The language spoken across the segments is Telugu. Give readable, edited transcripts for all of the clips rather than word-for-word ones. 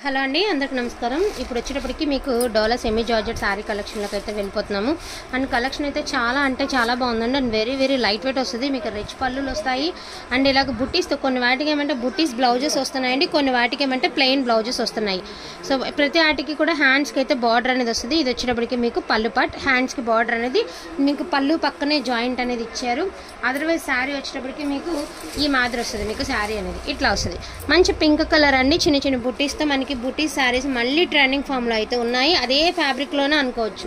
హలో అండి, అందరికి నమస్కారం. ఇప్పుడు వచ్చేటప్పటికి మీకు డోలా సెమీ జార్జెట్ శారీ కలెక్షన్లోకి అయితే వెళ్ళిపోతున్నాము. అండ్ కలెక్షన్ అయితే చాలా అంటే చాలా బాగుందండి. And very very light weight వస్తుంది. మీకు రిచ్ పళ్ళులు వస్తాయి. అండ్ ఇలాగ బుట్టీస్తో కొన్ని వాటికి ఏమంటే బుట్టీస్ బ్లౌజెస్ వస్తున్నాయండి, కొన్ని వాటికి ఏమంటే ప్లెయిన్ బ్లౌజెస్ వస్తున్నాయి. సో ప్రతి వాటికి కూడా హ్యాండ్స్కి అయితే బార్డర్ అనేది వస్తుంది. ఇది వచ్చేటప్పటికి మీకు పళ్ళు పార్ట్, హ్యాండ్స్కి బార్డర్ అనేది మీకు పళ్ళు పక్కనే జాయింట్ అనేది ఇచ్చారు. అదర్వైజ్ శారీ వచ్చేటప్పటికి మీకు ఈ మాదిరి వస్తుంది. మీకు శారీ అనేది ఇట్లా వస్తుంది. మంచి పింక్ కలర్ అండి, చిన్న చిన్న బుట్టీస్తో మనకి బుటీ శారీస్ మళ్ళీ ట్రెండింగ్ ఫామ్లో అయితే ఉన్నాయి. అదే ఫ్యాబ్రిక్లోనే అనుకోవచ్చు,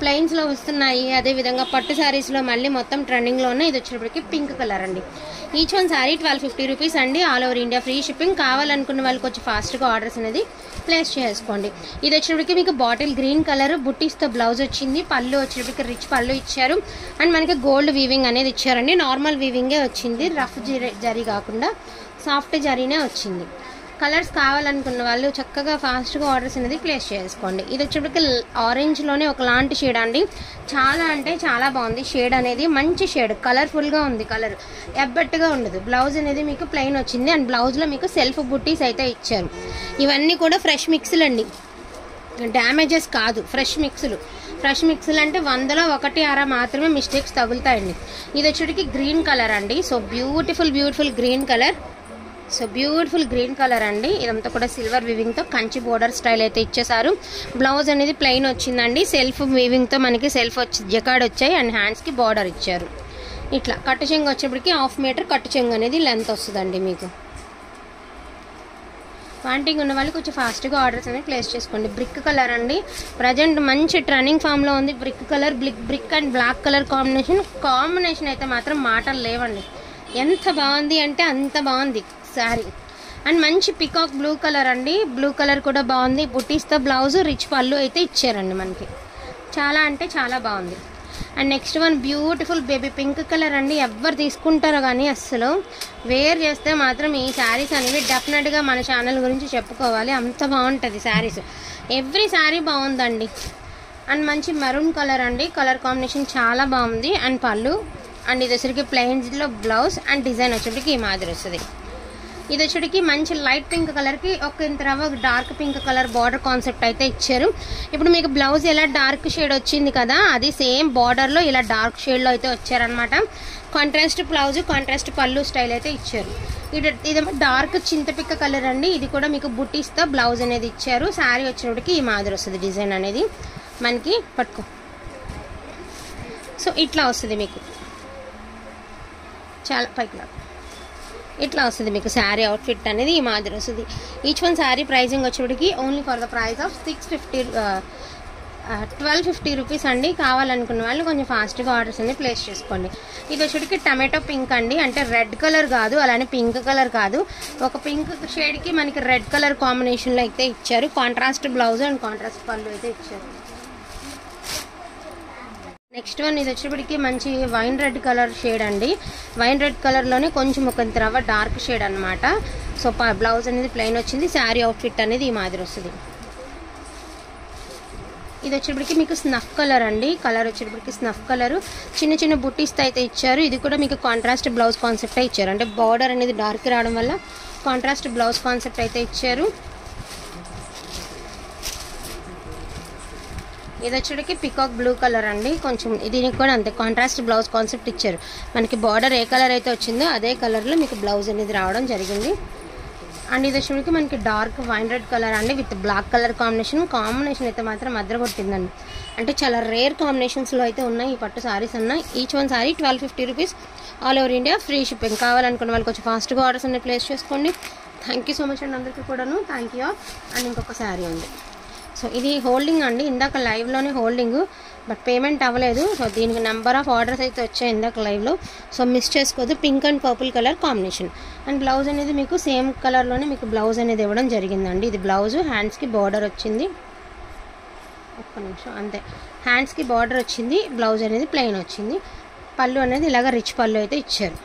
ప్లెయిన్స్లో వస్తున్నాయి. అదేవిధంగా పట్టు శారీస్లో మళ్ళీ మొత్తం ట్రెండింగ్లో ఉన్నాయి. ఇది వచ్చేటప్పటికి పింక్ కలర్ అండి. ఈచ్ వన్ శారీ 1250 రూపీస్ అండి. All over India free shipping. కావాలనుకున్న వాళ్ళకి వచ్చి ఫాస్ట్గా ఆర్డర్స్ అనేది ప్లేస్ చేసుకోండి. ఇది వచ్చేటప్పటికి మీకు బాటిల్ గ్రీన్ కలర్ బుట్టీస్తో బ్లౌజ్ వచ్చింది. పళ్ళు వచ్చేటప్పటికి రిచ్ పళ్ళు ఇచ్చారు. అండ్ మనకి గోల్డ్ వీవింగ్ అనేది ఇచ్చారండి. నార్మల్ వీవింగే వచ్చింది, రఫ్ జరీ కాకుండా సాఫ్ట్ జరీనే వచ్చింది. కలర్స్ కావాలనుకున్న వాళ్ళు చక్కగా ఫాస్ట్గా ఆర్డర్స్ అనేది ప్లేస్ చేసుకోండి. ఇది వచ్చేప్పటికి ఆరెంజ్లోనే ఒకలాంటి షేడ్ అండి. చాలా అంటే చాలా బాగుంది షేడ్ అనేది. మంచి షేడ్, కలర్ఫుల్గా ఉంది. కలర్ ఎబ్బట్టుగా ఉండదు. బ్లౌజ్ అనేది మీకు ప్లెయిన్ వచ్చింది. అండ్ బ్లౌజ్లో మీకు సెల్ఫ్ బుట్టీస్ అయితే ఇచ్చారు. ఇవన్నీ కూడా ఫ్రెష్ మిక్స్లు అండి, డ్యామేజెస్ కాదు, ఫ్రెష్ మిక్స్లు. ఫ్రెష్ మిక్స్లు అంటే 100లో 1-6 మాత్రమే మిస్టేక్స్ తగులుతాయండి. ఇది వచ్చేటికి గ్రీన్ కలర్ అండి. So beautiful green colour. So beautiful green colour అండి. ఇదంతా కూడా సిల్వర్ వీవింగ్తో కంచి బోర్డర్ స్టైల్ అయితే ఇచ్చేసారు. బ్లౌజ్ అనేది ప్లెయిన్ వచ్చిందండి. సెల్ఫ్ వీవింగ్తో మనకి సెల్ఫ్ వచ్చి జకాడ్ వచ్చాయి. అండ్ హ్యాండ్స్కి బార్డర్ ఇచ్చారు. ఇట్లా కట్టు చెంగు వచ్చేప్పటికి 1/2 మీటర్ కట్టు చెంగు అనేది లెంత్ వస్తుందండి. మీకు వాంటింగ్ ఉన్న వాళ్ళు కొంచెం ఫాస్ట్గా ఆర్డర్స్ అనేది ప్లేస్ చేసుకోండి. బ్రిక్ కలర్ అండి. ప్రజెంట్ మంచి ట్రెండింగ్ ఫామ్లో ఉంది brick colour. Brick and black colour combination అయితే మాత్రం మాటలు లేవండి. ఎంత బాగుంది అంటే అంత బాగుంది శారీ. అండ్ మంచి పికాక్ బ్లూ కలర్ అండి. బ్లూ కలర్ కూడా బాగుంది. బుటీస్తో బ్లౌజ్, రిచ్ పళ్ళు అయితే ఇచ్చారండి మనకి. చాలా అంటే చాలా బాగుంది. And next one beautiful baby pink colour అండి. ఎవరు తీసుకుంటారో కానీ అస్సలు వేర్ చేస్తే మాత్రం ఈ శారీస్ అనేవి డెఫినెట్గా మన ఛానల్ గురించి చెప్పుకోవాలి. అంత బాగుంటుంది శారీస్. ఎవ్రీ శారీ బాగుందండి. అండ్ మంచి మెరూన్ కలర్ అండి. కలర్ కాంబినేషన్ చాలా బాగుంది. అండ్ పళ్ళు, అండ్ ఇది వచ్చరికి ప్లెయిన్స్లో బ్లౌజ్. అండ్ డిజైన్ వచ్చేటికి ఈ మాదిరి వస్తుంది. ఇది వచ్చేటికి మంచి లైట్ పింక్ కలర్కి ఒక ఇంత dark pink colour border concept అయితే ఇచ్చారు. ఇప్పుడు మీకు బ్లౌజ్ ఎలా డార్క్ షేడ్ వచ్చింది కదా, అది సేమ్ బార్డర్లో ఇలా డార్క్ షేడ్లో అయితే వచ్చారనమాట. కాంట్రాస్ట్ బ్లౌజ్, కాంట్రాస్ట్ పళ్ళు స్టైల్ అయితే ఇచ్చారు. ఇదేమో డార్క్ చింతపిక్క కలర్ అండి. ఇది కూడా మీకు బుట్టీస్తో బ్లౌజ్ అనేది ఇచ్చారు. శారీ వచ్చినప్పటికి ఈ మాదిరి వస్తుంది. డిజైన్ అనేది మనకి పట్టుకో. సో ఇట్లా వస్తుంది మీకు, చాలా పైకి ఇట్లా వస్తుంది మీకు శారీ అవుట్ఫిట్ అనేది ఈ మాదిరి వస్తుంది. ఈచ్ వన్ శారీ ప్రైజింగ్ వచ్చేటికి only for the price of 1250 rupees అండి. కావాలనుకున్న వాళ్ళు కొంచెం ఫాస్ట్గా ఆర్డర్స్ అనేది ప్లేస్ చేసుకోండి. ఇది వచ్చేటికి టమాటో పింక్ అండి. అంటే రెడ్ కలర్ కాదు, అలానే పింక్ కలర్ కాదు. ఒక పింక్ షేడ్కి మనకి రెడ్ కలర్ కాంబినేషన్లో అయితే ఇచ్చారు. కాంట్రాస్ట్ బ్లౌజ్ అండ్ కాంట్రాస్ట్ పళ్ళు అయితే ఇచ్చారు. నెక్స్ట్ వన్ ఇది వచ్చేప్పటికి మంచి వైన్ రెడ్ కలర్ షేడ్ అండి. వైన్ రెడ్ కలర్లోనే కొంచెం ఒక రవ్వ డార్క్ షేడ్ అనమాట. సో బ్లౌజ్ అనేది ప్లెయిన్ వచ్చింది. శారీ అవుట్ఫిట్ అనేది ఈ మాదిరి వస్తుంది. ఇది వచ్చేప్పటికి మీకు స్నఫ్ కలర్ అండి. కలర్ వచ్చేప్పటికి స్నఫ్ కలర్. చిన్న చిన్న బుట్టీస్తో అయితే ఇచ్చారు. ఇది కూడా మీకు కాంట్రాస్ట్ బ్లౌజ్ కాన్సెప్ట్ ఇచ్చారు. అంటే బార్డర్ అనేది డార్క్ రావడం వల్ల కాంట్రాస్ట్ బ్లౌజ్ కాన్సెప్ట్ అయితే ఇచ్చారు. ఇది వచ్చేటికి పికాక్ బ్లూ కలర్ అండి. కొంచెం దీనికి కూడా అంతే కాంట్రాస్ట్ బ్లౌజ్ కాన్సెప్ట్ ఇచ్చారు. మనకి బార్డర్ ఏ కలర్ అయితే వచ్చిందో అదే కలర్లో మీకు బ్లౌజ్ అనేది రావడం జరిగింది. అండ్ ఇది వచ్చేటికి మనకి డార్క్ వైన్ రెడ్ కలర్ అండి విత్ బ్లాక్ కలర్ కాంబినేషన్ అయితే మాత్రం అద్దరగొట్టిందండి. అంటే చాలా రేర్ కాంబినేషన్స్లో అయితే ఉన్నాయి ఈ పట్టు శారీస్ ఉన్నాయి. Each one sari 1250 rupees. All over India free shipping. కావాలనుకున్న వాళ్ళకి కొంచెం ఫాస్ట్గా ఆర్డర్స్ అనేది ప్లేస్ చేసుకోండి. థ్యాంక్ యూ సో మచ్ అండి అందరికీ కూడాను. Thank you. అండ్ ఇంకొక శారీ ఉంది. సో ఇది హోల్డింగ్ అండి. ఇందాక లైవ్లోనే హోల్డింగ్, బట్ పేమెంట్ అవ్వలేదు. సో దీనికి నెంబర్ ఆఫ్ ఆర్డర్స్ అయితే వచ్చాయి ఇందాక లైవ్లో. సో మిస్ చేసుకోవద్దు. Pink and purple colour combination. And blouse అనేది మీకు సేమ్ కలర్లోనే మీకు బ్లౌజ్ అనేది ఇవ్వడం జరిగిందండి. ఇది బ్లౌజ్. హ్యాండ్స్కి బార్డర్ వచ్చింది. ఒక్క నిమిషం అంతే. హ్యాండ్స్కి బార్డర్ వచ్చింది. బ్లౌజ్ అనేది ప్లెయిన్ వచ్చింది. పళ్ళు అనేది ఇలాగ రిచ్ పళ్ళు అయితే ఇచ్చారు.